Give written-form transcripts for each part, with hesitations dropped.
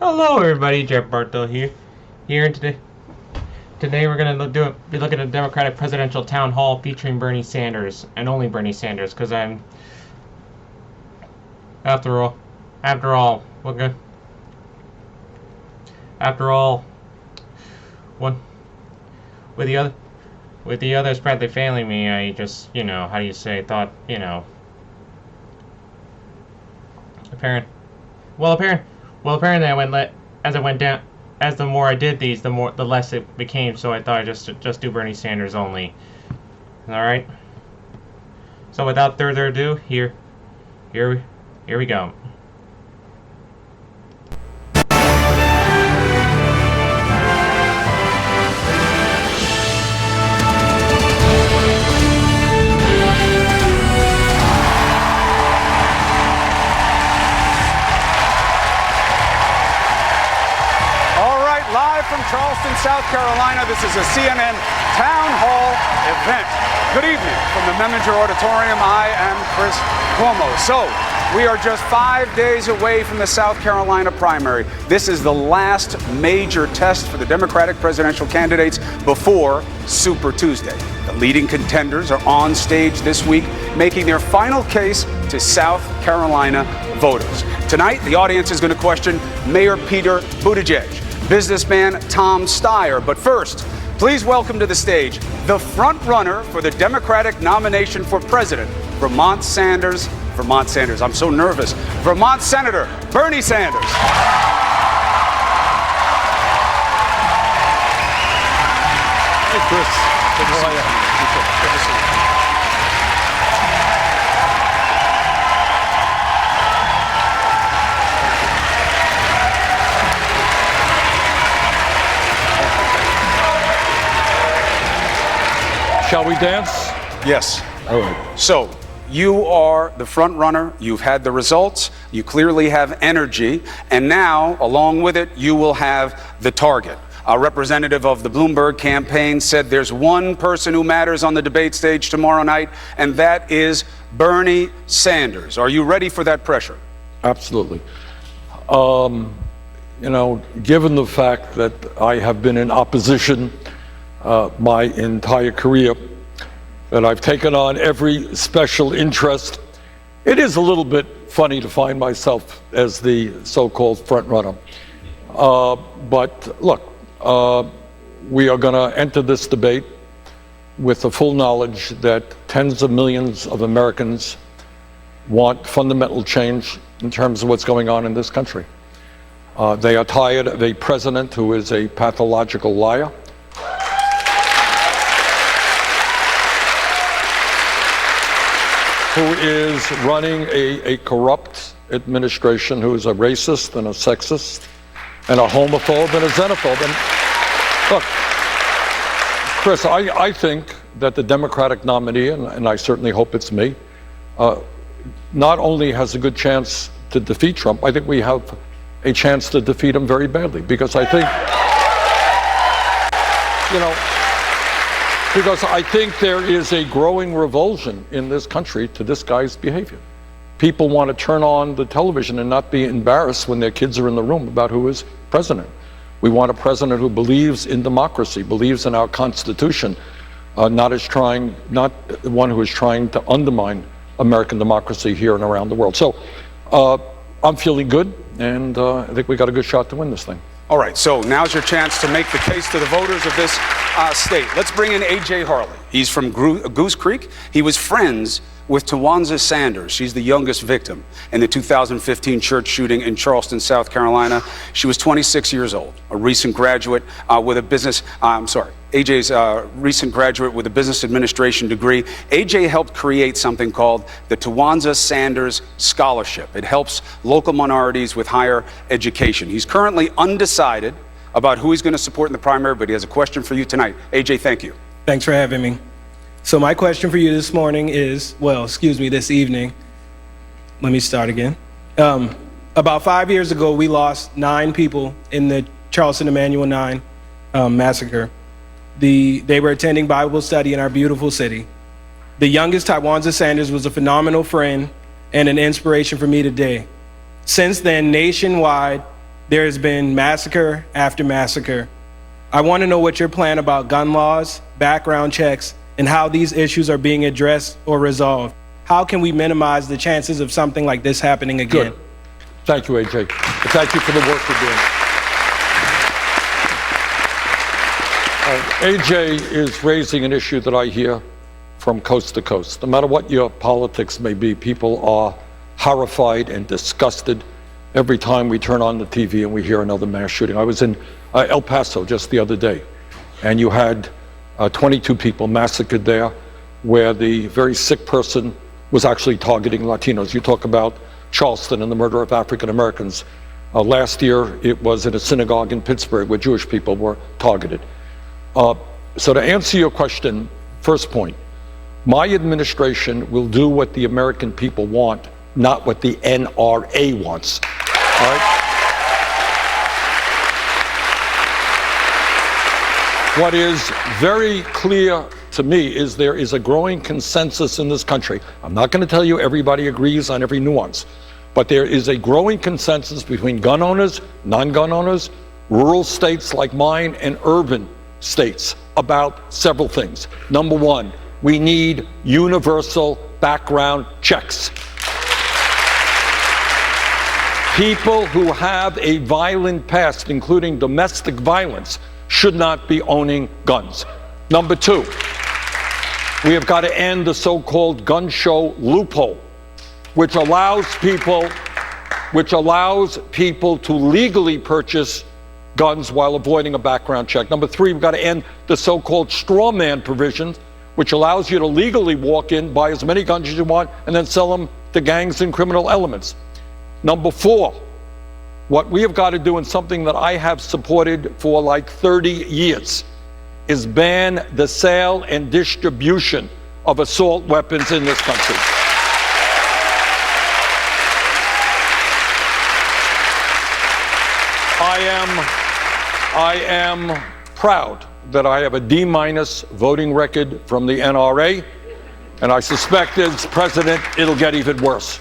Hello, everybody. Jeff Bartow here today we're gonna be looking at the Democratic presidential town hall featuring Bernie Sanders and only Bernie Sanders, because after all, with the others practically failing me, I just, how do you say, thought, apparently the more I did these, the less it became. So I thought I'd just do Bernie Sanders only. All right. So without further ado, here we go. From Charleston, South Carolina, this is a CNN Town Hall event. Good evening from the Memminger Auditorium. I am Chris Cuomo. So, we are just 5 days away from the South Carolina primary. This is the last major test for the Democratic presidential candidates before Super Tuesday. The leading contenders are on stage this week, making their final case to South Carolina voters. Tonight, the audience is going to question Mayor Peter Buttigieg, businessman Tom Steyer. But first, please welcome to the stage the front runner for the Democratic nomination for president, Vermont Senator Bernie Sanders. Hey, Chris. Good to see you. Good to see you. Shall we dance? Yes. All right. So, you are the front runner. You've had the results. You clearly have energy. And now, along with it, you will have the target. A representative of the Bloomberg campaign said there's one person who matters on the debate stage tomorrow night, and that is Bernie Sanders. Are you ready for that pressure? Absolutely. Given the fact that I have been in opposition my entire career, that I've taken on every special interest, it is a little bit funny to find myself as the so-called front runner. But look, we are going to enter this debate with the full knowledge that tens of millions of Americans want fundamental change in terms of what's going on in this country. They are tired of a president who is a pathological liar, who is running a corrupt administration, who is a racist and a sexist and a homophobe and a xenophobe. And look, Chris, I think that the Democratic nominee, and I certainly hope it's me, not only has a good chance to defeat Trump, I think we have a chance to defeat him very badly, because I think, because I think there is a growing revulsion in this country to this guy's behavior. People want to turn on the television and not be embarrassed when their kids are in the room about who is president. We want a president who believes in democracy, believes in our Constitution, not one who is trying to undermine American democracy here and around the world. So I'm feeling good, and I think we got a good shot to win this thing. All right, so now's your chance to make the case to the voters of this state. Let's bring in A.J. Harley. He's from Goose Creek. He was friends with Tawanza Sanders. She's the youngest victim in the 2015 church shooting in Charleston, South Carolina. She was 26 years old, a recent graduate with a business, AJ's recent graduate with a business administration degree. AJ helped create something called the Tawanza Sanders Scholarship. It helps local minorities with higher education. He's currently undecided about who he's going to support in the primary, but he has a question for you tonight. AJ, thank you. Thanks for having me. So my question for you this morning is, this evening. Let me start again. About 5 years ago, we lost 9 people in the Charleston Emanuel 9 massacre. They were attending Bible study in our beautiful city. The youngest, Tawanza Sanders, was a phenomenal friend and an inspiration for me today. Since then, nationwide, there has been massacre after massacre. I want to know what your plan about gun laws, background checks, and how these issues are being addressed or resolved. How can we minimize the chances of something like this happening again? Good. Thank you, AJ. Thank you for the work you're doing. AJ is raising an issue that I hear from coast to coast. No matter what your politics may be, people are horrified and disgusted every time we turn on the TV and we hear another mass shooting. I was in El Paso just the other day, and you had 22 people massacred there, where the very sick person was actually targeting Latinos. You talk about Charleston and the murder of African Americans. Last year, it was in a synagogue in Pittsburgh where Jewish people were targeted. So to answer your question, first point, my administration will do what the American people want, not what the NRA wants. All right? What is very clear to me is there is a growing consensus in this country. I'm not going to tell you everybody agrees on every nuance, but there is a growing consensus between gun owners, non-gun owners, rural states like mine, and urban states about several things. Number one, we need universal background checks. People who have a violent past, including domestic violence, should not be owning guns. Number two, we have got to end the so-called gun show loophole, which allows people to legally purchase guns while avoiding a background check. Number three, we've got to end the so-called straw man provision, which allows you to legally walk in, buy as many guns as you want, and then sell them to gangs and criminal elements. Number four, what we have got to do, and something that I have supported for like 30 years, is ban the sale and distribution of assault weapons in this country. I am proud that I have a D- voting record from the NRA, and I suspect as president, it'll get even worse.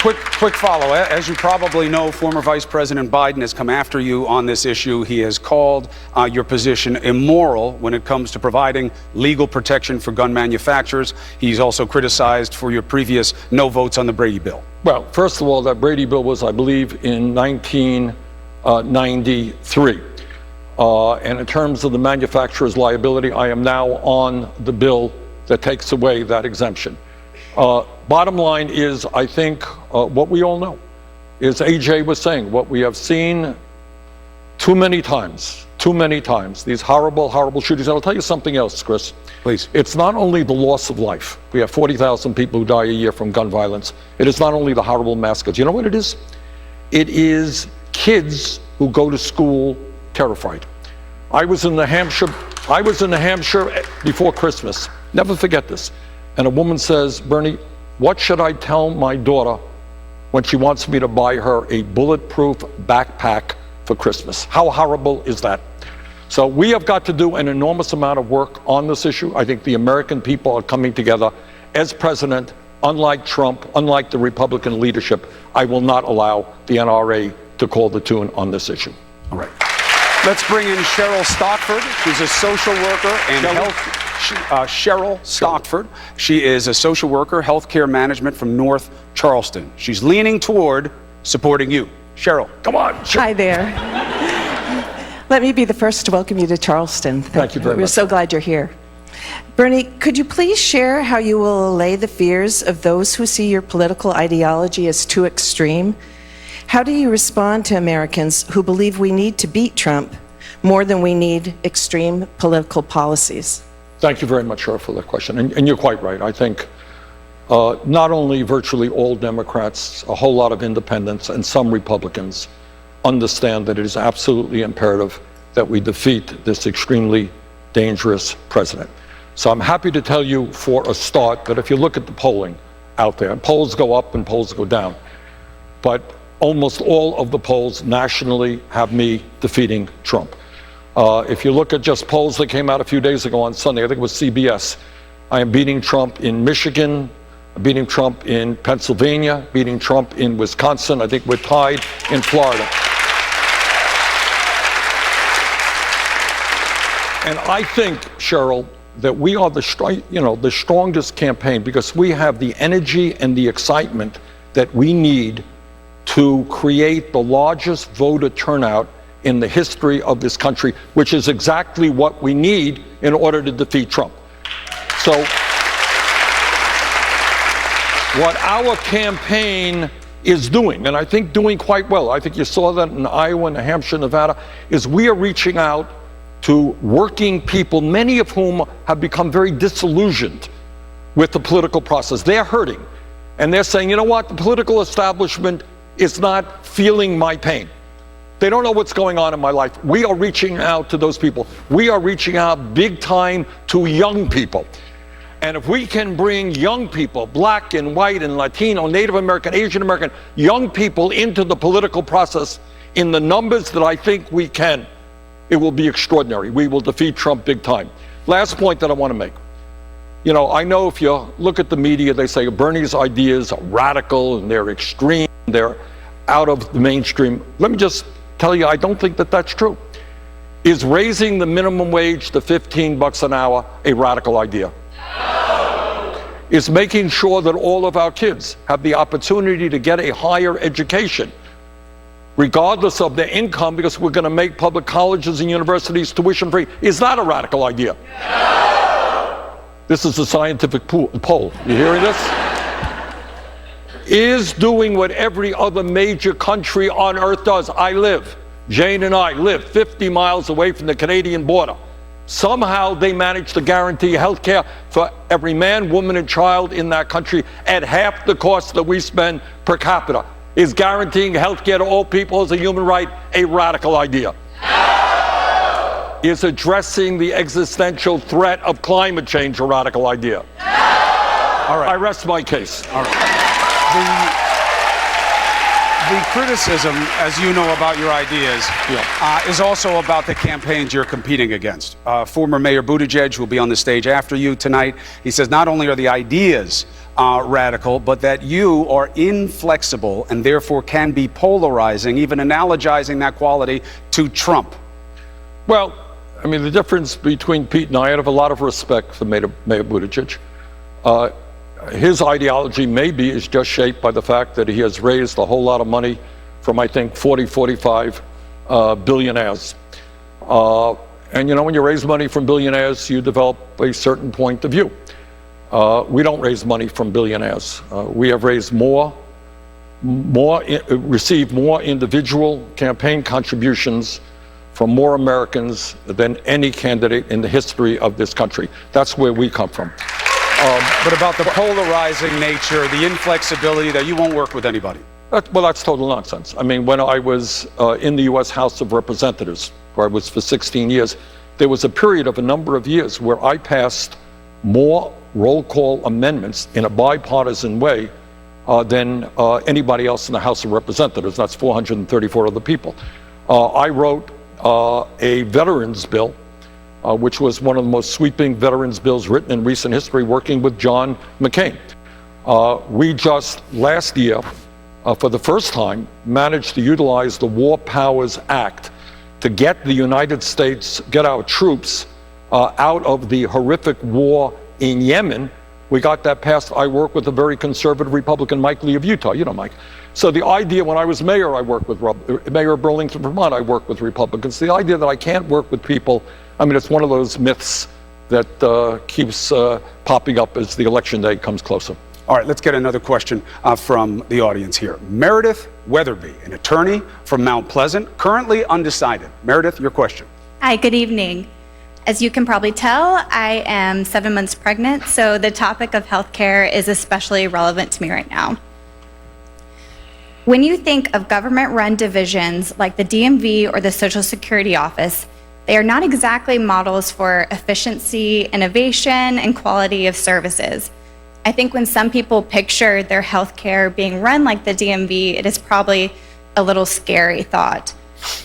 Quick follow. As you probably know, former Vice President Biden has come after you on this issue. He has called your position immoral when it comes to providing legal protection for gun manufacturers. He's also criticized for your previous no votes on the Brady bill. Well, first of all, that Brady bill was, I believe, in 1993. And in terms of the manufacturer's liability, I am now on the bill that takes away that exemption. Bottom line is, I think what we all know is AJ was saying, what we have seen too many times, these horrible, horrible shootings. And I'll tell you something else, Chris. Please. It's not only the loss of life. We have 40,000 people who die a year from gun violence. It is not only the horrible massacres. You know what it is? It is kids who go to school terrified. I was in New Hampshire before Christmas. Never forget this. And a woman says, Bernie, what should I tell my daughter when she wants me to buy her a bulletproof backpack for Christmas? How horrible is that? So we have got to do an enormous amount of work on this issue. I think the American people are coming together. As president, unlike Trump, unlike the Republican leadership, I will not allow the NRA to call the tune on this issue. All right. Let's bring in Cheryl Stockford. She's a social worker and Cheryl Stockford. She is a social worker, healthcare management from North Charleston. She's leaning toward supporting you. Cheryl, come on. Hi there. Let me be the first to welcome you to Charleston. Thank you very much. We're so glad you're here. Bernie, could you please share how you will allay the fears of those who see your political ideology as too extreme? How do you respond to Americans who believe we need to beat Trump more than we need extreme political policies? Thank you very much, Cheryl, for that question. And you're quite right. I think not only virtually all Democrats, a whole lot of independents and some Republicans understand that it is absolutely imperative that we defeat this extremely dangerous president. So I'm happy to tell you for a start that if you look at the polling out there, polls go up and polls go down, but almost all of the polls nationally have me defeating Trump. If you look at just polls that came out a few days ago on Sunday, I think it was CBS, I am beating Trump in Michigan, beating Trump in Pennsylvania, beating Trump in Wisconsin. I think we're tied in Florida. And I think, Cheryl, that we are the strongest campaign because we have the energy and the excitement that we need to create the largest voter turnout in the history of this country, which is exactly what we need in order to defeat Trump. So what our campaign is doing, and I think doing quite well, I think you saw that in Iowa, New Hampshire, Nevada, is we are reaching out to working people, many of whom have become very disillusioned with the political process. They're hurting. And they're saying, you know what, the political establishment is not feeling my pain. They don't know what's going on in my life. We are reaching out to those people. We are reaching out big time to young people. And if we can bring young people, black and white and Latino, Native American, Asian American, young people into the political process in the numbers that I think we can, it will be extraordinary. We will defeat Trump big time. Last point that I want to make. You know, I know if you look at the media, they say Bernie's ideas are radical and they're extreme, they're out of the mainstream. Let me just tell you, I don't think that that's true. Is raising the minimum wage to $15 an hour a radical idea? No. Is making sure that all of our kids have the opportunity to get a higher education, regardless of their income, because we're going to make public colleges and universities tuition free, is not a radical idea? No. This is a scientific poll. You hearing this? Is doing what every other major country on earth does. Jane and I live 50 miles away from the Canadian border. Somehow they managed to guarantee health care for every man, woman, and child in that country at half the cost that we spend per capita. Is guaranteeing health care to all people as a human right a radical idea? No. Is addressing the existential threat of climate change a radical idea? No. All right. I rest my case. All right. The criticism, as you know, about your ideas is also about the campaigns you're competing against. Former Mayor Buttigieg, who will be on the stage after you tonight, he says not only are the ideas radical, but that you are inflexible and therefore can be polarizing, even analogizing that quality to Trump. Well, I mean, the difference between Pete and I have a lot of respect for Mayor Buttigieg. His ideology maybe is just shaped by the fact that he has raised a whole lot of money from, I think, 45 billionaires. And you know, when you raise money from billionaires, you develop a certain point of view. We don't raise money from billionaires. We have raised received more individual campaign contributions from more Americans than any candidate in the history of this country. That's where we come from. But about the polarizing nature, the inflexibility that you won't work with anybody. Well, that's total nonsense. I mean, when I was in the U.S. House of Representatives, where I was for 16 years, there was a period of a number of years where I passed more roll call amendments in a bipartisan way than anybody else in the House of Representatives. That's 434 other people. I wrote a veterans bill, which was one of the most sweeping veterans bills written in recent history, working with John McCain. We just last year, for the first time, managed to utilize the War Powers Act to get the United States, get our troops out of the horrific war in Yemen. We got that passed. I work with a very conservative Republican, Mike Lee of Utah. You know Mike. So the idea, when I was mayor, I worked with Mayor of Burlington, Vermont, I worked with Republicans. The idea that I can't work with people, I mean, it's one of those myths that keeps popping up as the election day comes closer. All right, let's get another question from the audience here. Meredith Weatherby, an attorney from Mount Pleasant, currently undecided. Meredith, your question. Hi, good evening. As you can probably tell, I am 7 months pregnant, so the topic of healthcare is especially relevant to me right now. When you think of government-run divisions like the DMV or the Social Security Office, they are not exactly models for efficiency, innovation, and quality of services. I think when some people picture their healthcare being run like the DMV, it is probably a little scary thought.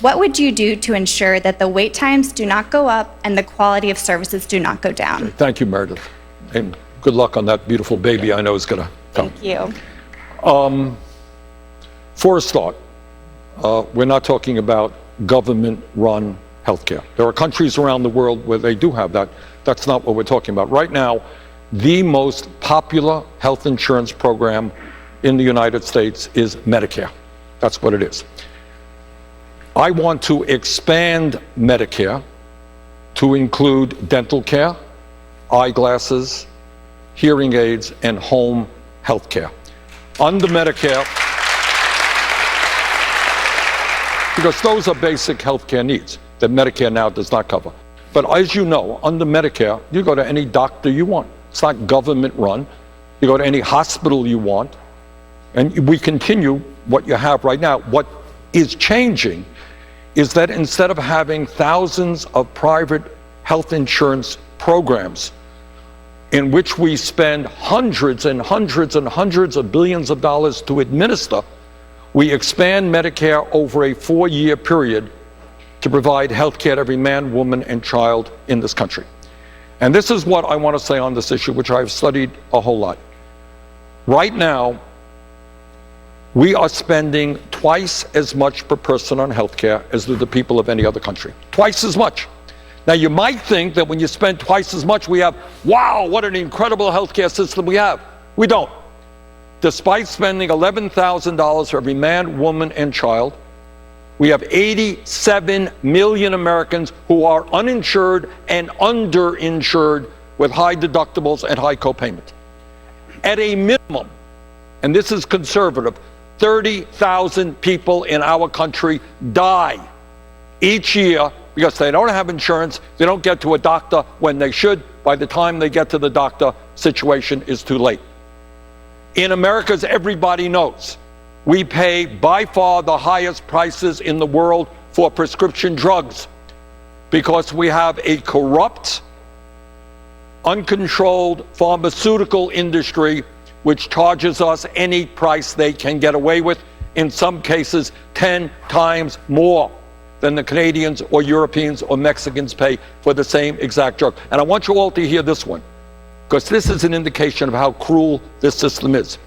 What would you do to ensure that the wait times do not go up and the quality of services do not go down? Thank you, Meredith. And good luck on that beautiful baby I know is going to Thank you. For a start, we're not talking about government-run healthcare. There are countries around the world where they do have that. That's not what we're talking about. Right now, the most popular health insurance program in the United States is Medicare. That's what it is. I want to expand Medicare to include dental care, eyeglasses, hearing aids, and home health care. Under Medicare, because those are basic health care needs that Medicare now does not cover. But as you know, under Medicare, you go to any doctor you want. It's not government run. You go to any hospital you want, and we continue what you have right now. What is changing is that instead of having thousands of private health insurance programs in which we spend hundreds and hundreds and hundreds of billions of dollars to administer, we expand Medicare over a 4-year period to provide health care to every man, woman, and child in this country. And this is what I want to say on this issue, which I've studied a whole lot. Right now, we are spending twice as much per person on health care as do the people of any other country. Twice as much. Now, you might think that when you spend twice as much, we have, wow, what an incredible healthcare system we have. We don't. Despite spending $11,000 for every man, woman, and child, we have 87 million Americans who are uninsured and underinsured with high deductibles and high copayment. At a minimum, and this is conservative, 30,000 people in our country die each year because they don't have insurance, they don't get to a doctor when they should. By the time they get to the doctor, situation is too late. In America, as everybody knows, we pay by far the highest prices in the world for prescription drugs because we have a corrupt, uncontrolled pharmaceutical industry which charges us any price they can get away with, in some cases 10 times more than the Canadians or Europeans or Mexicans pay for the same exact drug. And I want you all to hear this one, because this is an indication of how cruel this system is.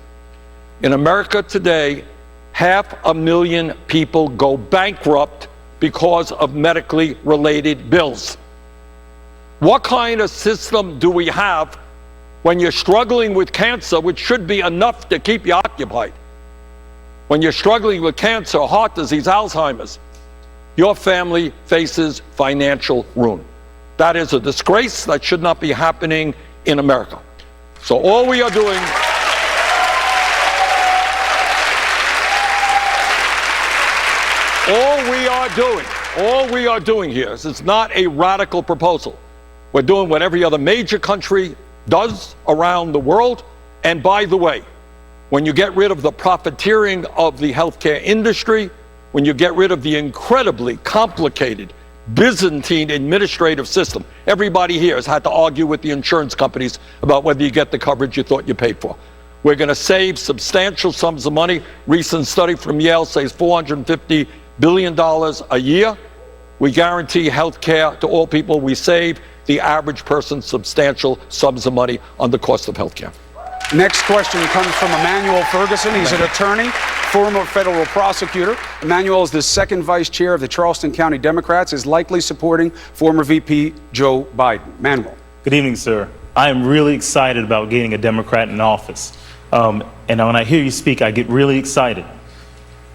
In America today, 500,000 people go bankrupt because of medically related bills. What kind of system do we have when you're struggling with cancer, which should be enough to keep you occupied? When you're struggling with cancer, heart disease, Alzheimer's, your family faces financial ruin. That is a disgrace. That should not be happening in America. So all we are doing all we are doing here is it's not a radical proposal. We're doing what every other major country does around the world. And by the way, when you get rid of the profiteering of the healthcare industry, when you get rid of the incredibly complicated Byzantine administrative system, everybody here has had to argue with the insurance companies about whether you get the coverage you thought you paid for. We're going to save substantial sums of money. Recent study from Yale says $450 billion a year. We guarantee health care to all people. We save the average person substantial sums of money on the cost of health care. Next question comes from Emmanuel Ferguson. He's an attorney, former federal prosecutor. Emmanuel is the second vice chair of the Charleston County Democrats, is likely supporting former VP Joe Biden. Emmanuel. Good evening, sir. I am really excited about getting a Democrat in office. And when I hear you speak, I get really excited.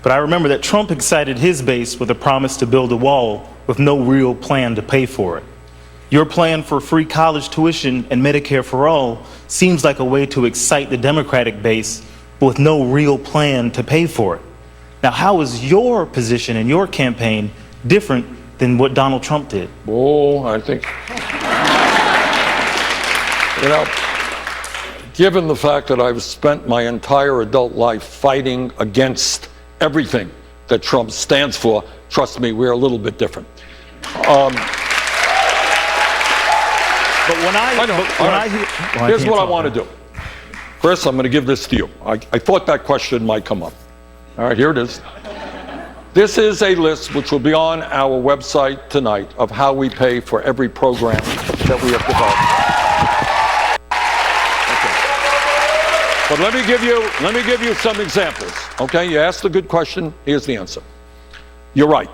But I remember that Trump excited his base with a promise to build a wall with no real plan to pay for it. Your plan for free college tuition and Medicare for all seems like a way to excite the Democratic base, but with no real plan to pay for it. Now, how is your position in your campaign different than what Donald Trump did? Oh, I think, given the fact that I've spent my entire adult life fighting against everything that Trump stands for, trust me, we're a little bit different. Here's what I want to do. Chris, I'm going to give this to you. I thought that question might come up. All right, here it is. This is a list which will be on our website tonight of how we pay for every program that we have developed. Okay. But let me give you some examples. Okay, you asked a good question. Here's the answer. You're right.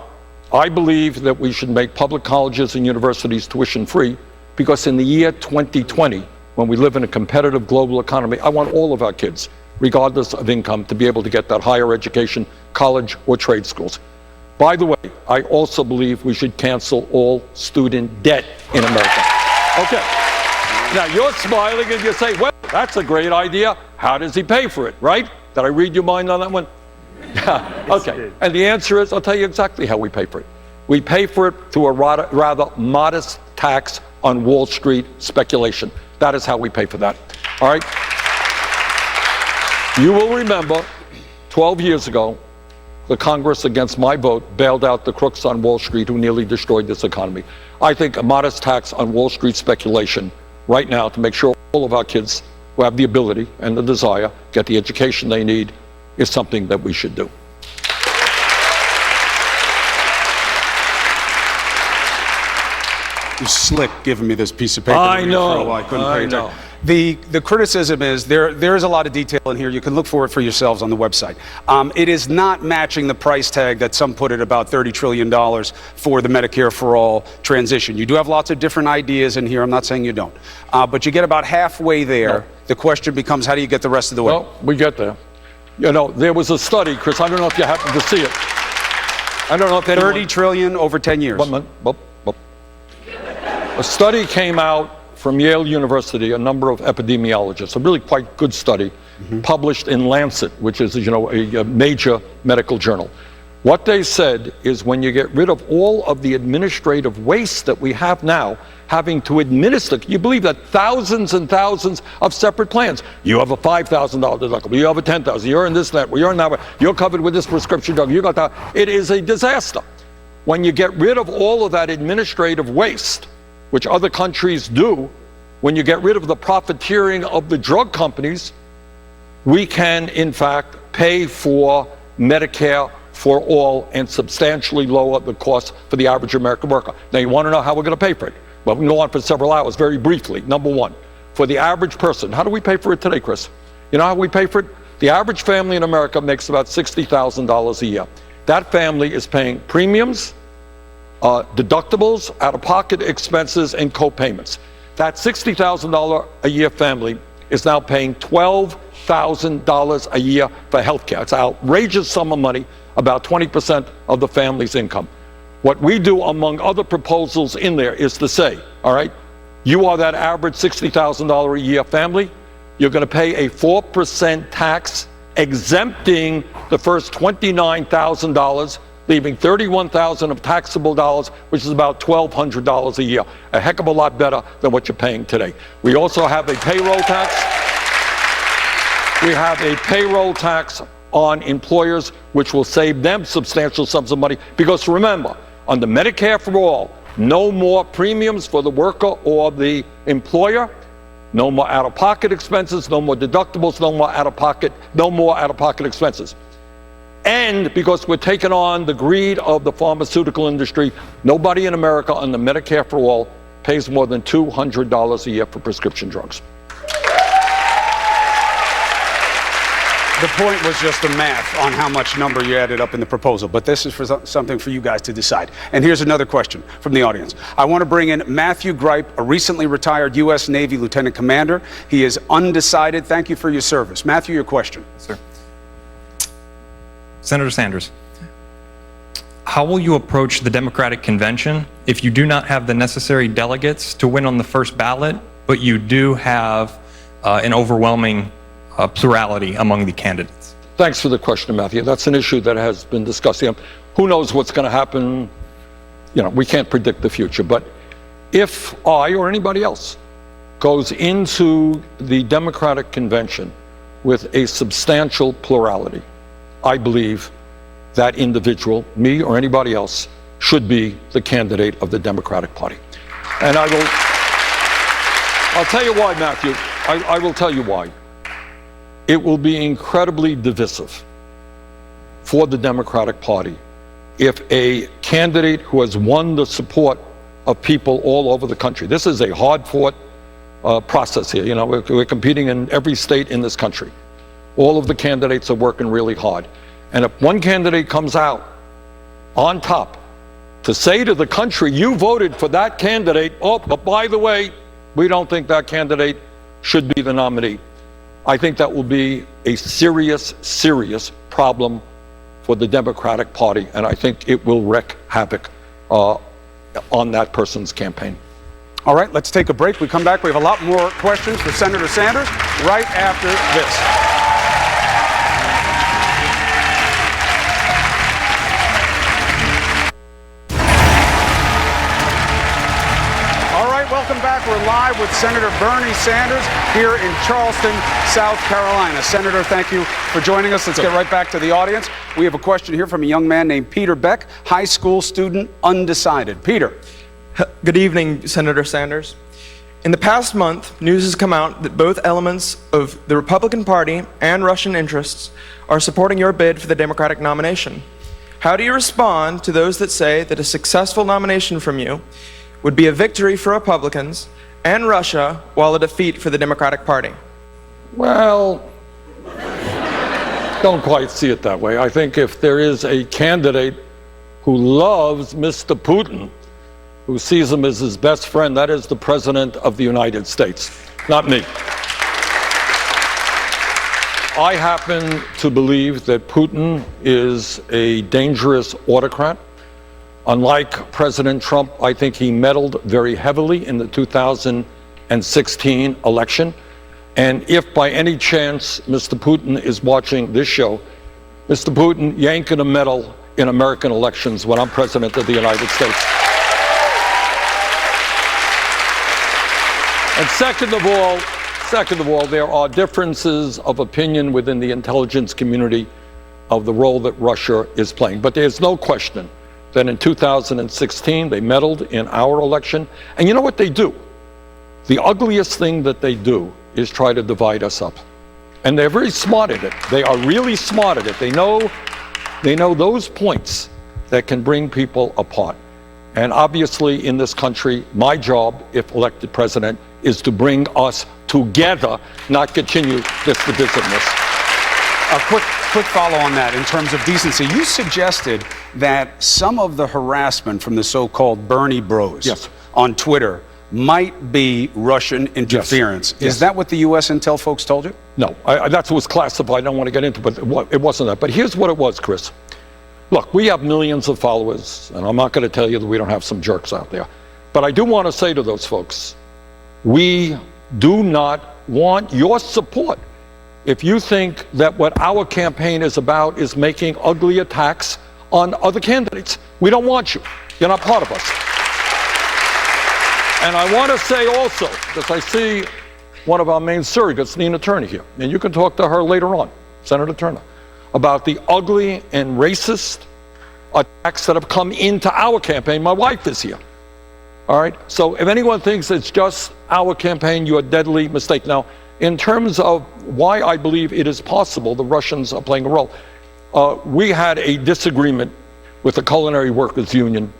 I believe that we should make public colleges and universities tuition free because in the year 2020, when we live in a competitive global economy, I want all of our kids, regardless of income, to be able to get that higher education, college or trade schools. By the way, I also believe we should cancel all student debt in America. Okay. Now you're smiling and you say, well, that's a great idea. How does he pay for it, right? Did I read your mind on that one? Okay. And the answer is, I'll tell you exactly how we pay for it. We pay for it through a rather modest tax on Wall Street speculation. That is how we pay for that. All right? You will remember 12 years ago, the Congress, against my vote, bailed out the crooks on Wall Street who nearly destroyed this economy. I think a modest tax on Wall Street speculation right now to make sure all of our kids who have the ability and the desire get the education they need is something that we should do. You're slick giving me this piece of paper. I know. I couldn't pay attention. The criticism is there is a lot of detail in here. You can look for it for yourselves on the website. It is not matching the price tag that some put at about $30 trillion for the Medicare for All transition. You do have lots of different ideas in here. I'm not saying you don't. But you get about halfway there. No. The question becomes, how do you get the rest of the way? Well, we get there. You know, there was a study, Chris, I don't know if you happen to see it. I don't know if anyone... 30 trillion over 10 years. A study came out from Yale University, a number of epidemiologists, a really quite good study, published in Lancet, which is, you know, a major medical journal. What they said is when you get rid of all of the administrative waste that we have now, having to administer, you believe that thousands and thousands of separate plans. You have a $5,000 deductible, you have a $10,000, you're in this, that, you're in that, you're covered with this prescription drug, you got that. It is a disaster. When you get rid of all of that administrative waste, which other countries do, when you get rid of the profiteering of the drug companies, we can, in fact, pay for Medicare for all and substantially lower the cost for the average American worker. Now, you want to know how we're going to pay for it? Well, we can go on for several hours very briefly. Number one, for the average person, how do we pay for it today, Chris? You know how we pay for it? The average family in America makes about $60,000 a year. That family is paying premiums, deductibles, out-of-pocket expenses, and co-payments. That $60,000 a year family is now paying $12,000 a year for health care. It's an outrageous sum of money, about 20% of the family's income. What we do, among other proposals in there, is to say, all right, you are that average $60,000 a year family, you're going to pay a 4% tax, exempting the first $29,000, leaving $31,000 of taxable dollars, which is about $1,200 a year. A heck of a lot better than what you're paying today. We also have a payroll tax. We have a payroll tax on employers, which will save them substantial sums of money. Because remember, under Medicare for All, no more premiums for the worker or the employer, no more out-of-pocket expenses, no more deductibles, no more out-of-pocket expenses. And because we're taking on the greed of the pharmaceutical industry, nobody in America under Medicare for All pays more than $200 a year for prescription drugs. The point was just the math on how much number you added up in the proposal, but this is for something for you guys to decide. And here's another question from the audience. I want to bring in Matthew Gripe, a recently retired U.S. Navy Lieutenant Commander. He is undecided. Thank you for your service. Matthew, your question. Sir. Senator Sanders, how will you approach the Democratic Convention if you do not have the necessary delegates to win on the first ballot, but you do have an overwhelming plurality among the candidates? Thanks for the question, Matthew. That's an issue that has been discussed. Who knows what's going to happen? You know, we can't predict the future. But if I or anybody else goes into the Democratic Convention with a substantial plurality, I believe that individual, me or anybody else, should be the candidate of the Democratic Party. And I'll tell you why, Matthew. I will tell you why. It will be incredibly divisive for the Democratic Party if a candidate who has won the support of people all over the country, this is a hard-fought process here, you know, we're competing in every state in this country. All of the candidates are working really hard. And if one candidate comes out on top to say to the country, you voted for that candidate, oh, but by the way, we don't think that candidate should be the nominee, I think that will be a serious, serious problem for the Democratic Party, and I think it will wreak havoc on that person's campaign. All right, let's take a break. We come back. We have a lot more questions for Senator Sanders right after this. Welcome back. We're live with Senator Bernie Sanders here in Charleston, South Carolina. Senator, thank you for joining us. Let's get right back to the audience. We have a question here from a young man named Peter Beck, high school student, undecided. Peter. Good evening, Senator Sanders. In the past month, news has come out that both elements of the Republican Party and Russian interests are supporting your bid for the Democratic nomination. How do you respond to those that say that a successful nomination from you would be a victory for Republicans and Russia while a defeat for the Democratic Party? Well, don't quite see it that way. I think if there is a candidate who loves Mr. Putin, who sees him as his best friend, that is the President of the United States, not me. I happen to believe that Putin is a dangerous autocrat. Unlike President Trump, I think he meddled very heavily in the 2016 election. And if by any chance Mr. Putin is watching this show, Mr. Putin, you ain't gonna meddle in American elections when I'm President of the United States. And second of all, there are differences of opinion within the intelligence community of the role that Russia is playing. But there's no question that in 2016, they meddled in our election. And you know what they do? The ugliest thing that they do is try to divide us up. And they're very smart at it. They are really smart at it. They know those points that can bring people apart. And obviously in this country, my job, if elected president, is to bring us together, not continue this divisiveness. A quick follow on that in terms of decency. You suggested that some of the harassment from the so-called Bernie bros on Twitter might be Russian interference. Yes. Is that what the U.S. intel folks told you? No, that's what was classified. I don't want to get into it, but it wasn't that. But here's what it was, Chris. Look, we have millions of followers, and I'm not going to tell you that we don't have some jerks out there. But I do want to say to those folks, we do not want your support. If you think that what our campaign is about is making ugly attacks on other candidates, we don't want you. You're not part of us. And I want to say also, because I see one of our main surrogates, Nina Turner, here, and you can talk to her later on, Senator Turner, about the ugly and racist attacks that have come into our campaign. My wife is here. All right? So if anyone thinks it's just our campaign, you're deadly mistaken. Now, in terms of why I believe it is possible the Russians are playing a role, we had a disagreement with the Culinary Workers Union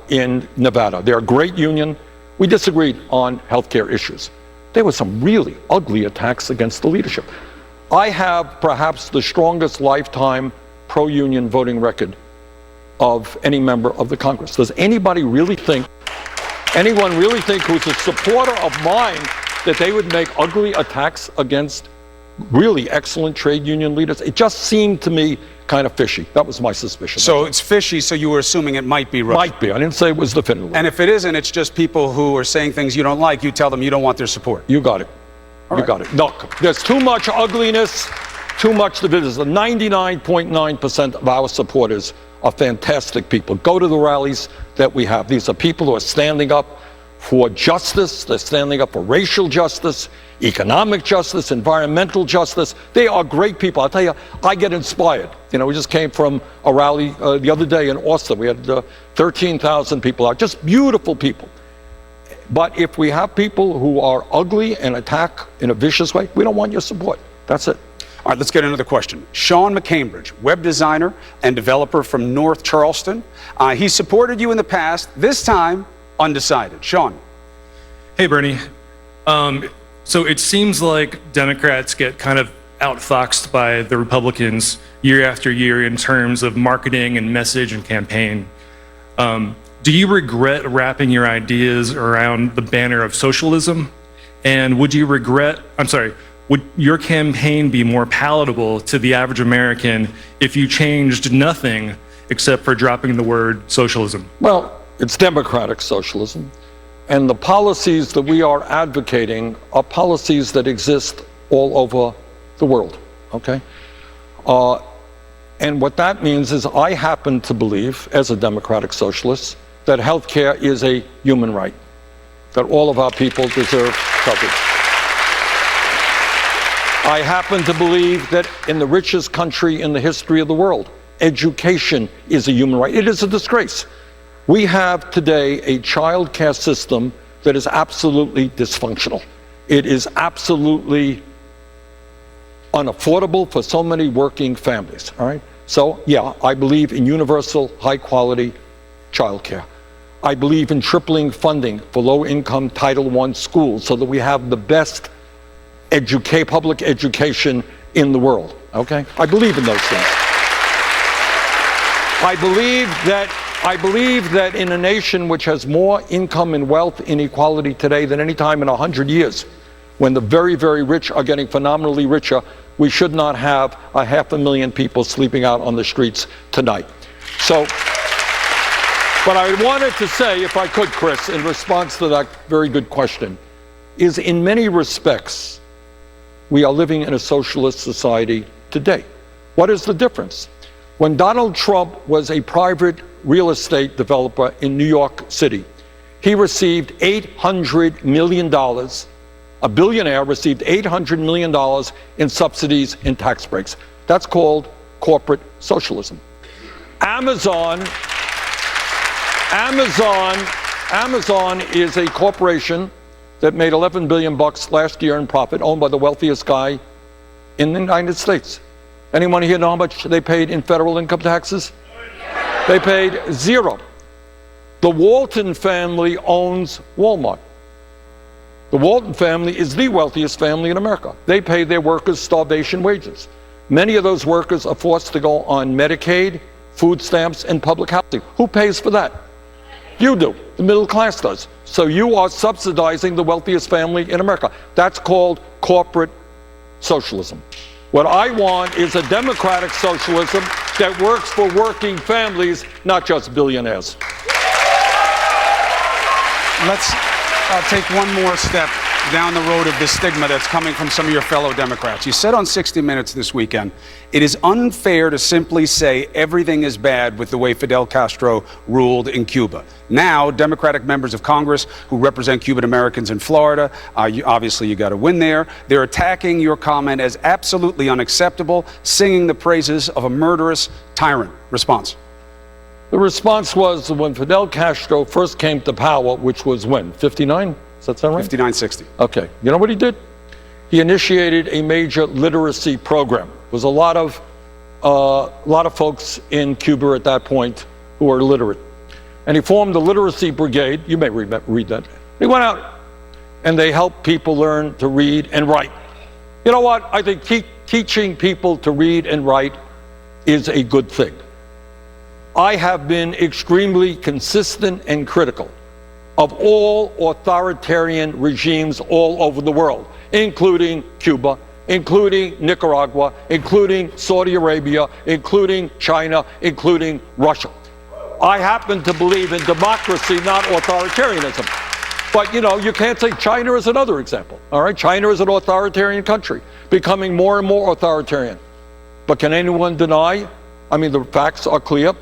in Nevada. They're a great union. We disagreed on healthcare issues. There were some really ugly attacks against the leadership. I have perhaps the strongest lifetime pro-union voting record of any member of the Congress. Does anyone really think who's a supporter of mine that they would make ugly attacks against really excellent trade union leaders? It just seemed to me kind of fishy. That was my suspicion. So it's fishy, so you were assuming it might be Russia? Might be. I didn't say it was definitive. And if it isn't, it's just people who are saying things you don't like, you tell them you don't want their support. You got it. Got it. Look, there's too much ugliness, too much division. 99.9% of our supporters are fantastic people. Go to the rallies that we have. These are people who are standing up for justice. They're standing up for racial justice, economic justice, environmental justice. They are great people. I'll tell you, I get inspired. You know, we just came from a rally the other day in Austin. We had 13,000 people out, just beautiful people. But if we have people who are ugly and attack in a vicious way, we don't want your support. That's it. All right, let's get another question. Sean McCambridge, web designer and developer from North Charleston. He supported you in the past, this time undecided. Sean. Hey, Bernie. So it seems like Democrats get kind of outfoxed by the Republicans year after year in terms of marketing and message and campaign. Do you regret wrapping your ideas around the banner of socialism? And would your campaign be more palatable to the average American if you changed nothing except for dropping the word socialism? Well, it's democratic socialism. And the policies that we are advocating are policies that exist all over the world, okay? And what that means is I happen to believe, as a democratic socialist, that healthcare is a human right, that all of our people deserve coverage. I happen to believe that in the richest country in the history of the world, education is a human right. It is a disgrace. We have today a child care system that is absolutely dysfunctional. It is absolutely unaffordable for so many working families, all right? So, yeah, I believe in universal, high-quality child care. I believe in tripling funding for low-income Title I schools so that we have the best public education in the world, okay? I believe in those things. I believe that in a nation which has more income and wealth inequality today than any time in 100 years, when the very, very rich are getting phenomenally richer, we should not have 500,000 people sleeping out on the streets tonight. So, what I wanted to say, if I could, Chris, in response to that very good question, is in many respects, we are living in a socialist society today. What is the difference? When Donald Trump was a private real estate developer in New York City, he received $800 million. A billionaire received $800 million in subsidies and tax breaks. That's called corporate socialism. Amazon is a corporation that made $11 billion last year in profit, owned by the wealthiest guy in the United States. Anyone here know how much they paid in federal income taxes? They paid zero. The Walton family owns Walmart. The Walton family is the wealthiest family in America. They pay their workers starvation wages. Many of those workers are forced to go on Medicaid, food stamps, and public housing. Who pays for that? You do. The middle class does. So you are subsidizing the wealthiest family in America. That's called corporate socialism. What I want is a democratic socialism that works for working families, not just billionaires. Let's take one more step down the road of the stigma that's coming from some of your fellow Democrats. You said on 60 Minutes this weekend, it is unfair to simply say everything is bad with the way Fidel Castro ruled in Cuba. Now, Democratic members of Congress who represent Cuban Americans in Florida, obviously you got to win there, they're attacking your comment as absolutely unacceptable, singing the praises of a murderous tyrant. Response? The response was when Fidel Castro first came to power, which was when? 59? Does that sound right? 59-60. Okay. You know what he did? He initiated a major literacy program. There was a lot of folks in Cuba at that point who were illiterate. And he formed the literacy brigade. You may read that. He went out and they helped people learn to read and write. You know what? I think teaching people to read and write is a good thing. I have been extremely consistent and critical of all authoritarian regimes all over the world, including Cuba, including Nicaragua, including Saudi Arabia, including China, including Russia. I happen to believe in democracy, not authoritarianism. But, you know, you can't say China is another example, all right? China is an authoritarian country, becoming more and more authoritarian. But can anyone deny, I mean, the facts are clear,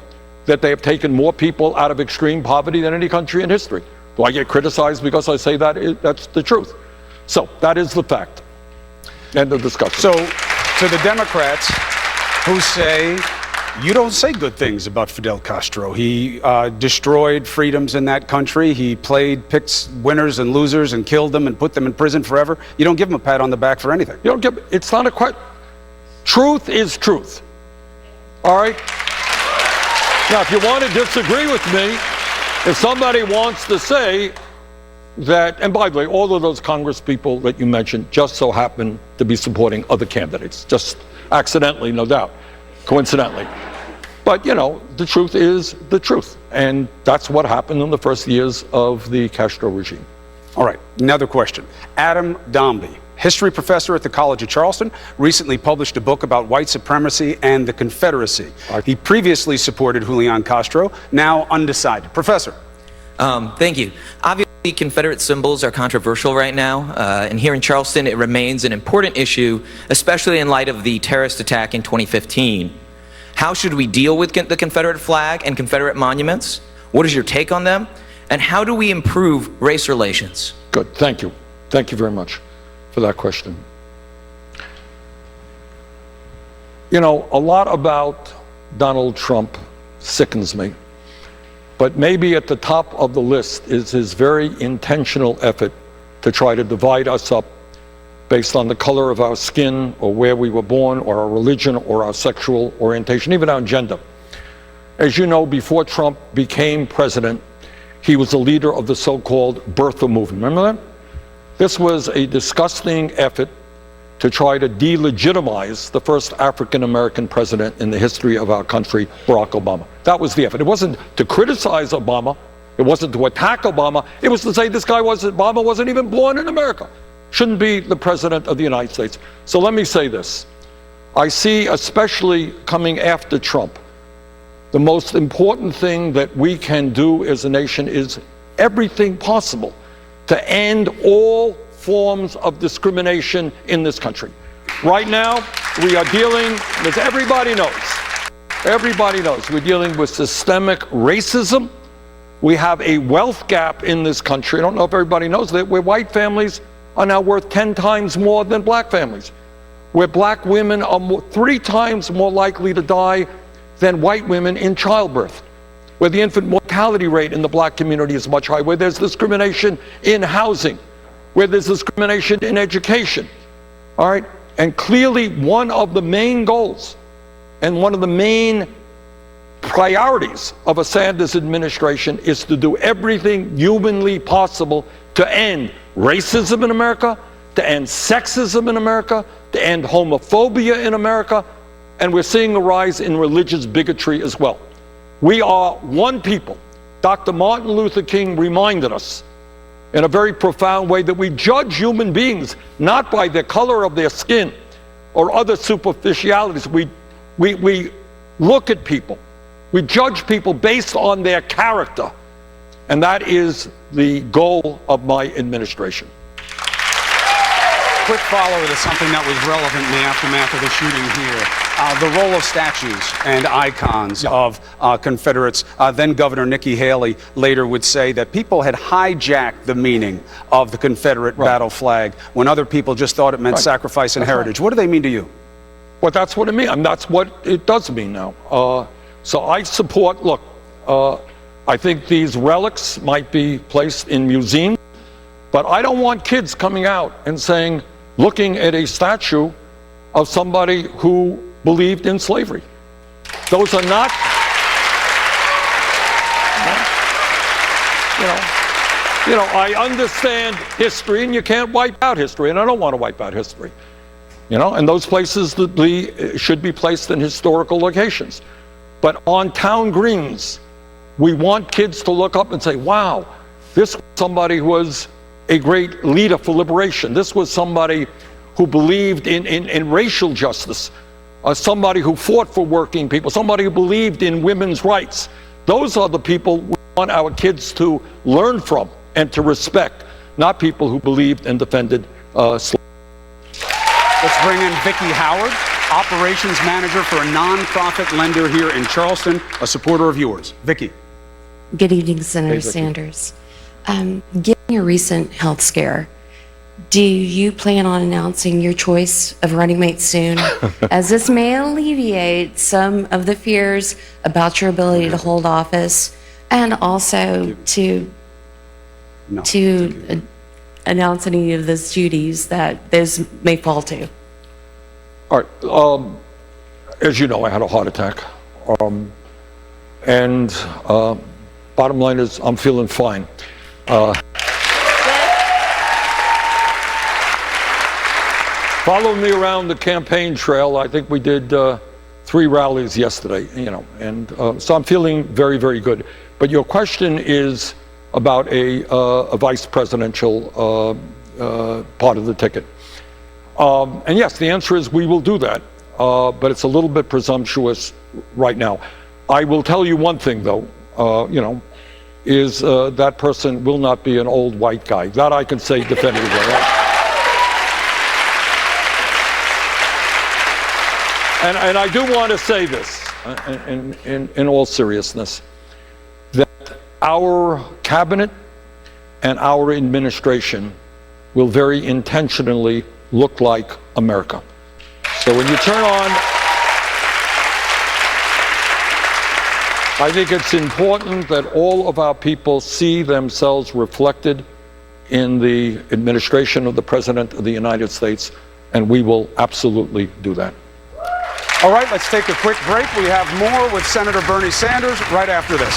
that they have taken more people out of extreme poverty than any country in history. Do I get criticized because I say that? That's the truth. So that is the fact. End of discussion. So to the Democrats who say, you don't say good things about Fidel Castro. He destroyed freedoms in that country. He picked winners and losers and killed them and put them in prison forever. You don't give him a pat on the back for anything. You don't give, it's not a question. Truth is truth. All right? Now, if you want to disagree with me, if somebody wants to say that, and by the way, all of those Congress people that you mentioned just so happen to be supporting other candidates, just accidentally, no doubt, coincidentally. But, you know, the truth is the truth. And that's what happened in the first years of the Castro regime. All right, another question. Adam Dombey, history professor at the College of Charleston, recently published a book about white supremacy and the Confederacy. He previously supported Julian Castro, now undecided. Professor. Thank you. Obviously, Confederate symbols are controversial right now, and here in Charleston, it remains an important issue, especially in light of the terrorist attack in 2015. How should we deal with the Confederate flag and Confederate monuments? What is your take on them? And how do we improve race relations? Good, thank you. Thank you very much for that question. You know, a lot about Donald Trump sickens me, but maybe at the top of the list is his very intentional effort to try to divide us up based on the color of our skin, or where we were born, or our religion, or our sexual orientation, even our gender. As you know, before Trump became president, he was a leader of the so-called birther movement. Remember that? This was a disgusting effort to try to delegitimize the first African-American president in the history of our country, Barack Obama. That was the effort. It wasn't to criticize Obama. It wasn't to attack Obama. It was to say Obama wasn't even born in America. Shouldn't be the president of the United States. So let me say this. I see, especially coming after Trump, the most important thing that we can do as a nation is everything possible to end all forms of discrimination in this country. Right now, we are dealing, as everybody knows, we're dealing with systemic racism. We have a wealth gap in this country. I don't know if everybody knows that, where white families are now worth 10 times more than black families, where black women are 3 times more likely to die than white women in childbirth, where the infant mortality rate in the black community is much higher, where there's discrimination in housing, where there's discrimination in education, all right? And clearly one of the main goals and one of the main priorities of a Sanders administration is to do everything humanly possible to end racism in America, to end sexism in America, to end homophobia in America, and we're seeing a rise in religious bigotry as well. We are one people. Dr. Martin Luther King reminded us in a very profound way that we judge human beings not by the color of their skin or other superficialities. We look at people. We judge people based on their character. And that is the goal of my administration. Quick follow to something that was relevant in the aftermath of the shooting here. The role of statues and icons of Confederates. Then Governor Nikki Haley later would say that people had hijacked the meaning of the Confederate battle flag when other people just thought it meant sacrifice and heritage. What do they mean to you? Well, that's what it means. I mean, that's what it does mean now. So I support, look, I think these relics might be placed in museums, but I don't want kids coming out and saying, looking at a statue of somebody who believed in slavery. Those are not, you know, I understand history, and you can't wipe out history, and I don't want to wipe out history. You know, and those places should be placed in historical locations. But on town greens, we want kids to look up and say, wow, this was somebody who was a great leader for liberation. This was somebody who believed in racial justice, somebody who fought for working people, somebody who believed in women's rights. Those are the people we want our kids to learn from and to respect, not people who believed and defended slavery. Let's bring in Vicki Howard, operations manager for a nonprofit lender here in Charleston, a supporter of yours. Vicki. Good evening, Senator Sanders. Given your recent health scare, do you plan on announcing your choice of running mate soon, as this may alleviate some of the fears about your ability to hold office, and also to announce any of those duties that those may fall to? All right. As you know, I had a heart attack. Bottom line is, I'm feeling fine. Follow me around the campaign trail. I think we did 3 rallies yesterday, and so I'm feeling very, very good. But your question is about a vice presidential part of the ticket. And yes, the answer is we will do that, but it's a little bit presumptuous right now. I will tell you one thing, though, is that person will not be an old white guy. That I can say definitively. Right? And I do want to say this, in all seriousness, that our cabinet and our administration will very intentionally look like America. So when you turn on, I think it's important that all of our people see themselves reflected in the administration of the President of the United States, and we will absolutely do that. All right, let's take a quick break. We have more with Senator Bernie Sanders right after this.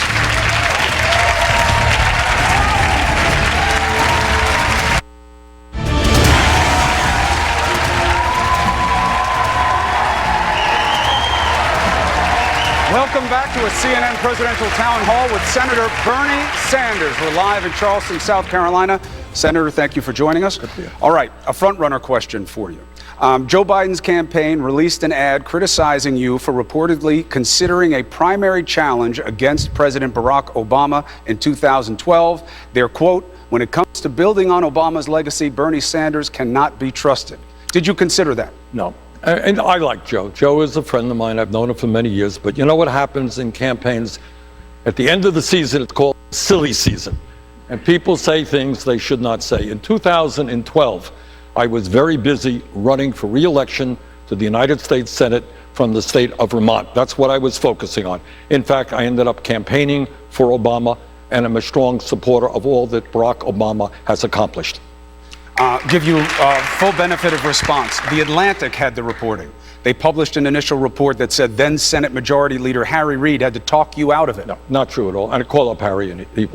Welcome back to a CNN presidential town hall with Senator Bernie Sanders. We're live in Charleston, South Carolina. Senator, thank you for joining us. All right, a front-runner question for you. Joe Biden's campaign released an ad criticizing you for reportedly considering a primary challenge against President Barack Obama in 2012. Their quote, "When it comes to building on Obama's legacy, Bernie Sanders cannot be trusted." Did you consider that? No. And I like Joe. Joe is a friend of mine. I've known him for many years. But you know what happens in campaigns? At the end of the season, it's called silly season. And people say things they should not say. In 2012, I was very busy running for re-election to the United States Senate from the state of Vermont. That's what I was focusing on. In fact, I ended up campaigning for Obama, and I'm a strong supporter of all that Barack Obama has accomplished. Give you full benefit of response. The Atlantic had the reporting. They published an initial report that said then Senate Majority Leader Harry Reid had to talk you out of it. No, not true at all. And I call up Harry, and he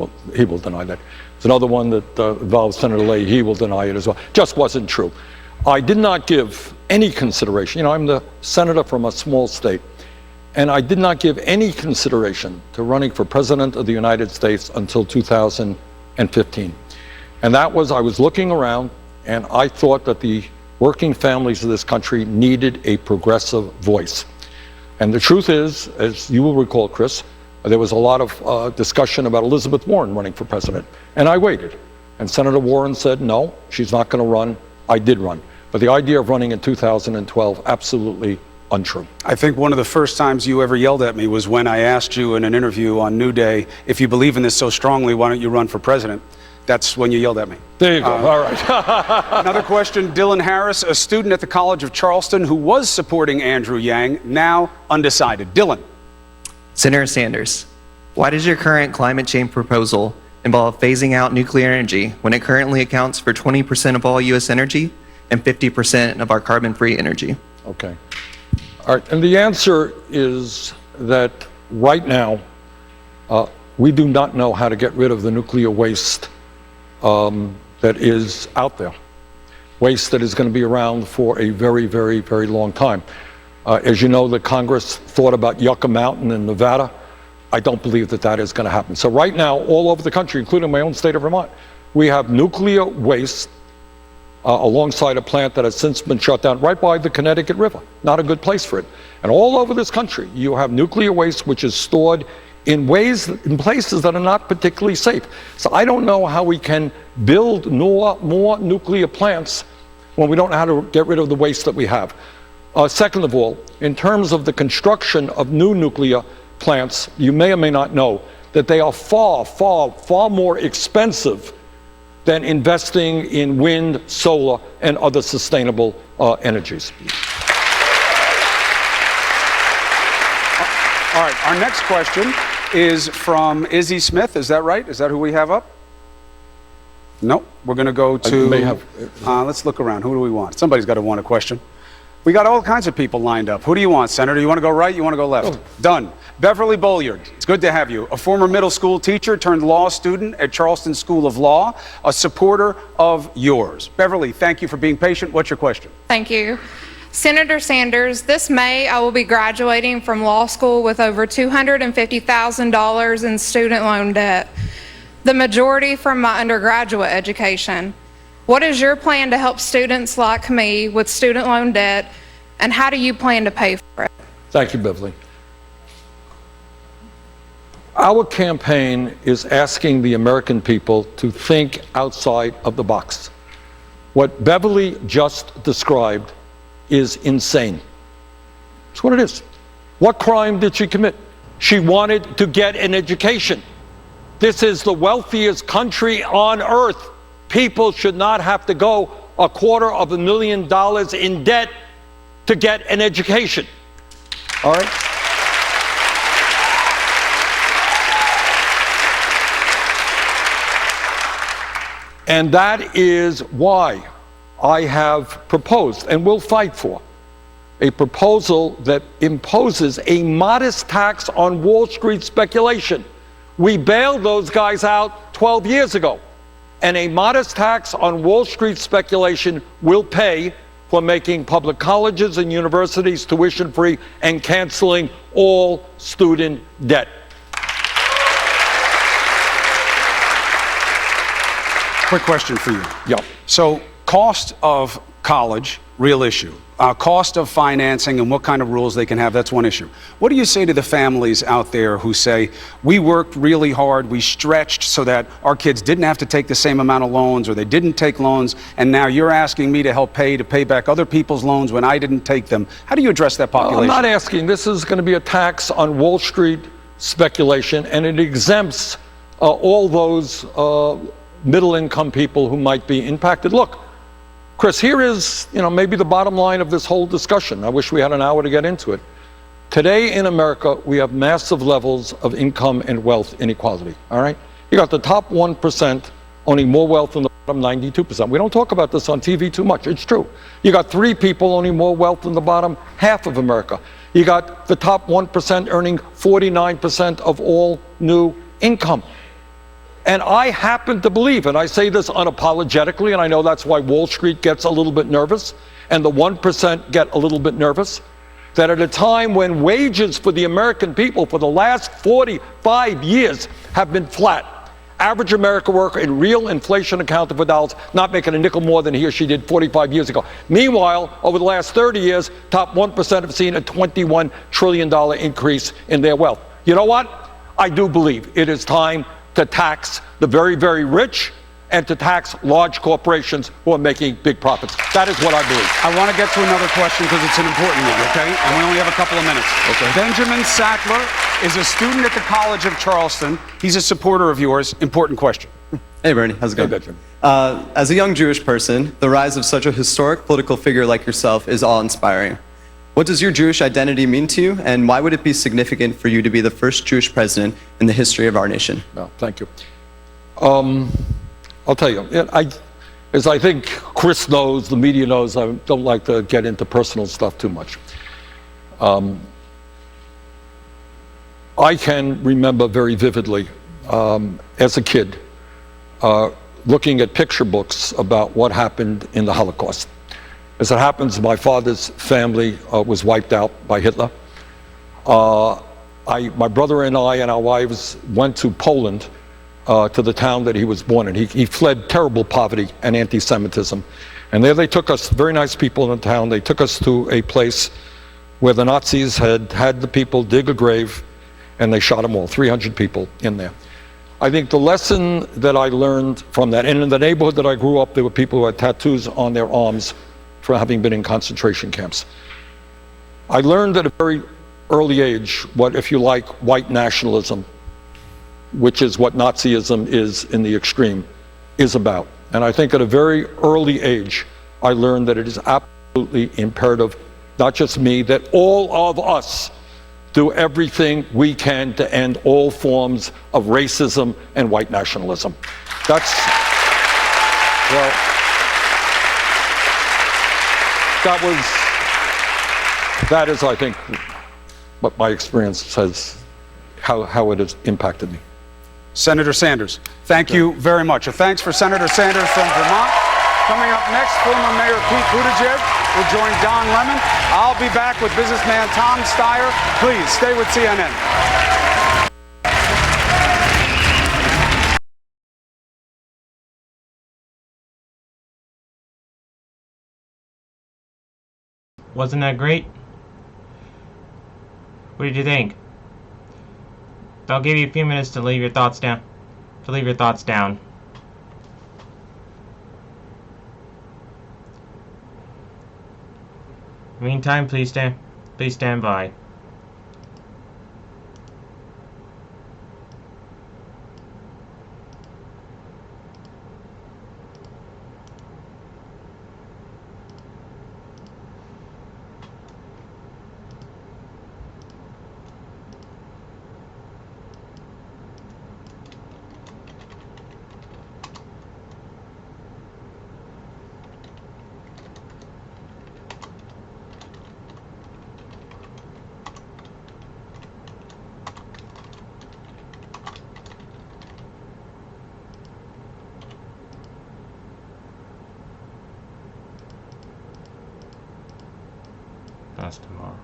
will deny that. There's another one that involves Senator Leahy. He will deny it as well. Just wasn't true. I did not give any consideration. I'm the senator from a small state, and I did not give any consideration to running for President of the United States until 2015. And that was, I was looking around, and I thought that the working families of this country needed a progressive voice. And the truth is, as you will recall, Chris, there was a lot of discussion about Elizabeth Warren running for president. And I waited. And Senator Warren said, no, she's not going to run. I did run. But the idea of running in 2012, absolutely untrue. I think one of the first times you ever yelled at me was when I asked you in an interview on New Day, if you believe in this so strongly, why don't you run for president? That's when you yelled at me. There you go. All right. Another question. Dylan Harris, a student at the College of Charleston who was supporting Andrew Yang, now undecided. Dylan. Senator Sanders, why does your current climate change proposal involve phasing out nuclear energy when it currently accounts for 20% of all U.S. energy and 50% of our carbon-free energy? Okay. All right. And the answer is that right now, we do not know how to get rid of the nuclear waste that is out there. Waste that is going to be around for a very, very, very long time. As you know, the Congress thought about Yucca Mountain in Nevada. I don't believe that that is going to happen. So right now, all over the country, including my own state of Vermont, we have nuclear waste alongside a plant that has since been shut down right by the Connecticut River. Not a good place for it. And all over this country, you have nuclear waste which is stored in places that are not particularly safe. So I don't know how we can build more nuclear plants when we don't know how to get rid of the waste that we have. Second of all, in terms of the construction of new nuclear plants, you may or may not know that they are far, far, far more expensive than investing in wind, solar, and other sustainable energies. All right, our next question is from Izzy Smith. Is that right? Is that who we have up? No, we're going to go to, let's look around. Who do we want? Somebody's got to want a question. We got all kinds of people lined up. Who do you want, Senator? You want to go right? You want to go left? Done. Beverly Bolliard, it's good to have you. A former middle school teacher turned law student at Charleston School of Law, a supporter of yours. Beverly, thank you for being patient. What's your question? Thank you. Senator Sanders, this May I will be graduating from law school with over $250,000 in student loan debt, the majority from my undergraduate education. What is your plan to help students like me with student loan debt, and how do you plan to pay for it? Thank you, Beverly. Our campaign is asking the American people to think outside of the box. What Beverly just described is insane. That's what it is. What crime did she commit? She wanted to get an education. This is the wealthiest country on earth. People should not have to go $250,000 in debt to get an education. All right? And that is why I have proposed and will fight for a proposal that imposes a modest tax on Wall Street speculation. We bailed those guys out 12 years ago. And a modest tax on Wall Street speculation will pay for making public colleges and universities tuition-free and canceling all student debt. Quick question for you. Yeah. So, cost of college, real issue. Cost of financing and what kind of rules they can have, that's one issue. What do you say to the families out there who say, we worked really hard, we stretched so that our kids didn't have to take the same amount of loans, or they didn't take loans, and now you're asking me to help pay back other people's loans when I didn't take them? How do you address that population? I'm not asking. This is going to be a tax on Wall Street speculation, and it exempts all those middle-income people who might be impacted. Look, Chris, here is, maybe the bottom line of this whole discussion. I wish we had an hour to get into it. Today in America, we have massive levels of income and wealth inequality, all right? You got the top 1% owning more wealth than the bottom 92%. We don't talk about this on TV too much. It's true. You got 3 people owning more wealth than the bottom half of America. You got the top 1% earning 49% of all new income. And I happen to believe, and I say this unapologetically, and I know that's why Wall Street gets a little bit nervous, and the 1% get a little bit nervous, that at a time when wages for the American people for the last 45 years have been flat, average American worker in real inflation accounted for dollars, not making a nickel more than he or she did 45 years ago. Meanwhile, over the last 30 years, top 1% have seen a $21 trillion increase in their wealth. You know what? I do believe it is time to tax the very, very rich and to tax large corporations who are making big profits. That is what I believe. I want to get to another question because it's an important one, okay? And we only have a couple of minutes. Okay. Benjamin Sackler is a student at the College of Charleston. He's a supporter of yours. Important question. Hey, Bernie. How's it going? Hey, Benjamin. As a young Jewish person, the rise of such a historic political figure like yourself is awe-inspiring. What does your Jewish identity mean to you, and why would it be significant for you to be the first Jewish president in the history of our nation? No, thank you. I'll tell you, as I think Chris knows, the media knows, I don't like to get into personal stuff too much. I can remember very vividly, as a kid, looking at picture books about what happened in the Holocaust. As it happens, my father's family was wiped out by Hitler. My brother and I and our wives went to Poland, to the town that he was born in. He fled terrible poverty and anti-Semitism. And there they took us, very nice people in the town, they took us to a place where the Nazis had the people dig a grave, and they shot them all, 300 people in there. I think the lesson that I learned from that, and in the neighborhood that I grew up, there were people who had tattoos on their arms for having been in concentration camps. I learned at a very early age what, if you like, white nationalism, which is what Nazism is in the extreme, is about. And I think at a very early age, I learned that it is absolutely imperative, not just me, that all of us do everything we can to end all forms of racism and white nationalism. That's, well, that is, I think, what my experience says, how it has impacted me. Senator Sanders, thank you very much. A thanks for Senator Sanders from Vermont. Coming up next, former Mayor Pete Buttigieg will join Don Lemon. I'll be back with businessman Tom Steyer. Please stay with CNN. Wasn't that great? What did you think? I'll give you a few minutes to leave your thoughts down. Meantime, please stand by. That's tomorrow.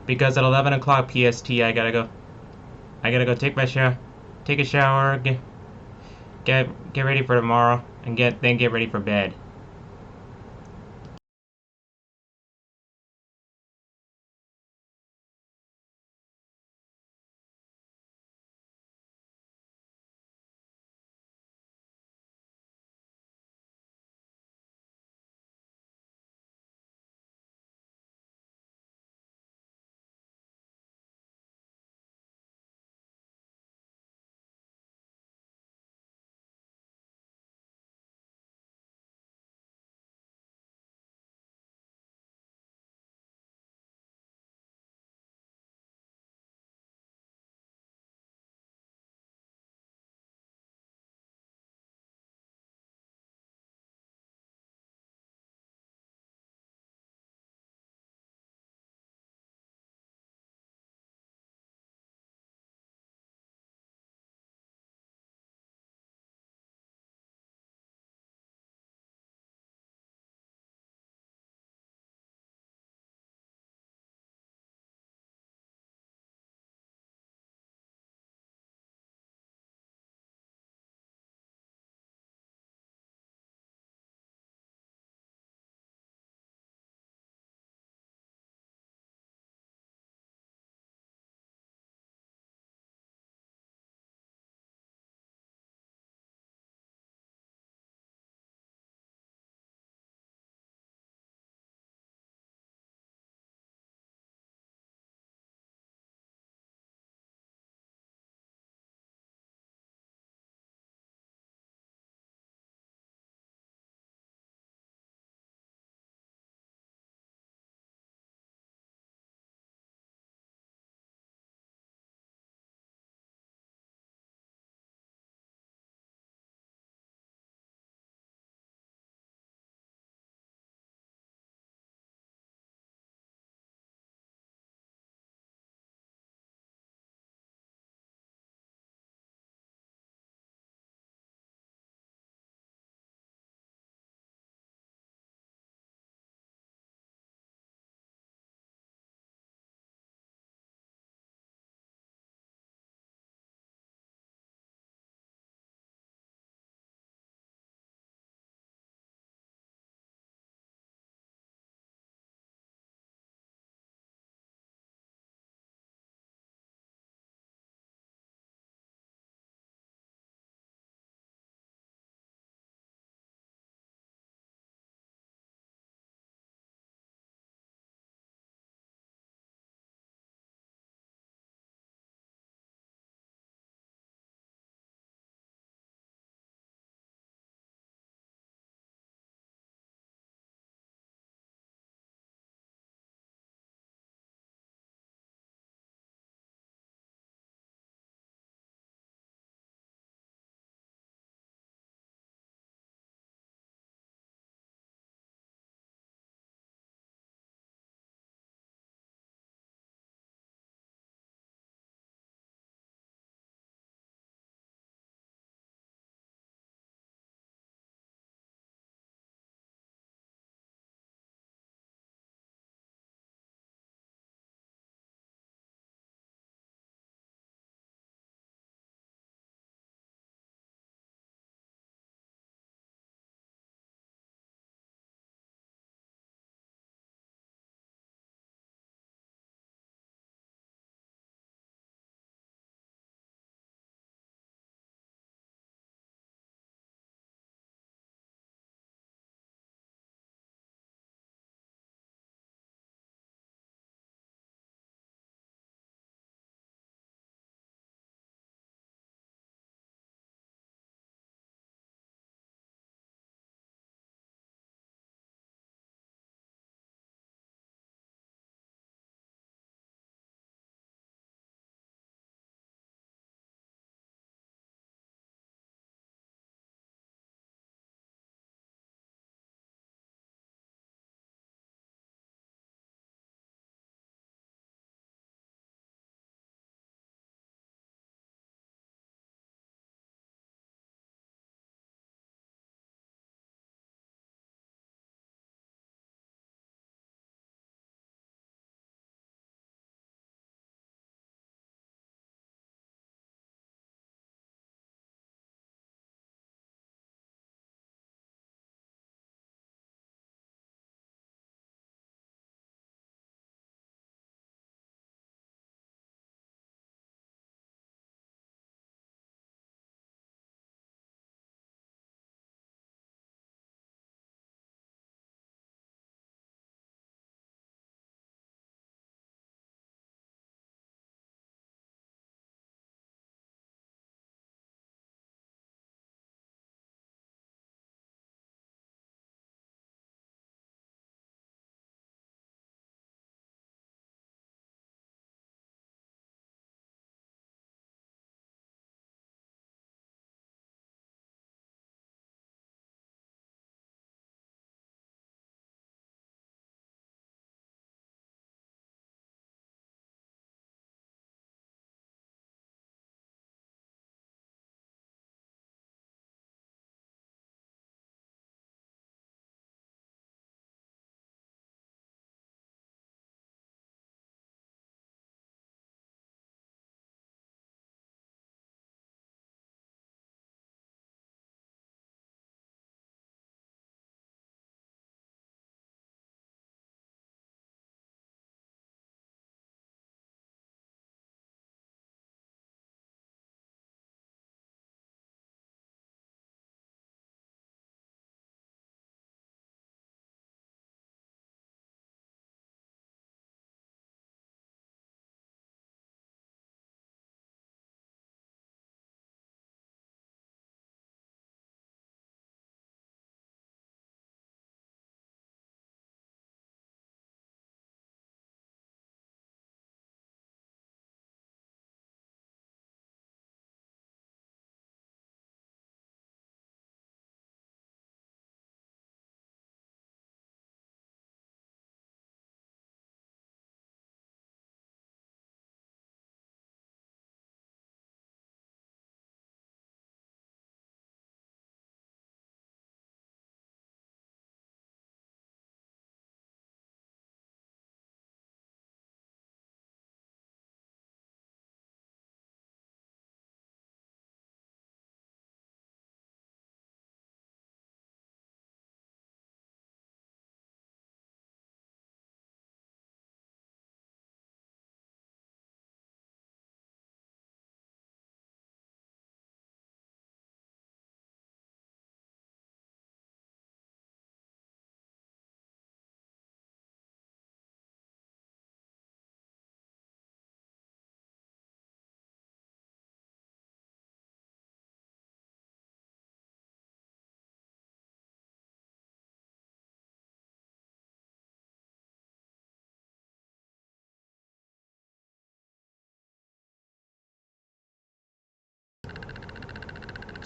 Because at 11 o'clock PST, I gotta go take a shower, get ready for tomorrow, and then get ready for bed.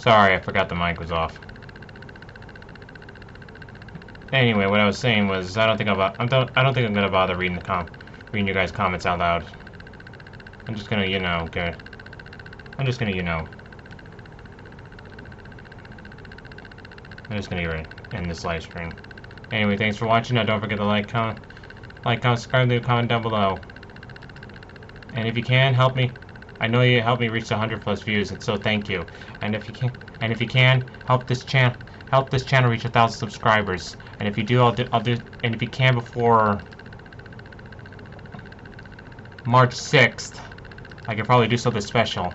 Sorry, I forgot the mic was off. Anyway, what I was saying was, I don't think I'm gonna bother reading reading your guys' comments out loud. I'm just gonna, I'm just gonna end this live stream. Anyway, thanks for watching. Now, don't forget to like, comment, subscribe, leave a comment down below. And if you can, help me. I know you helped me reach 100+ views, and so thank you. And if you can, help this channel reach 1,000 subscribers. And if you do, and if you can before March 6th, I can probably do something special.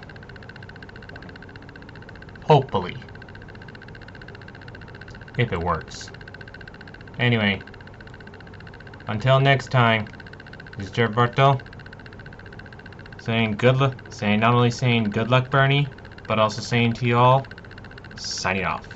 Hopefully. If it works. Anyway, until next time, this is Gilberto saying not only saying good luck, Bernie, but also saying to you all, signing off.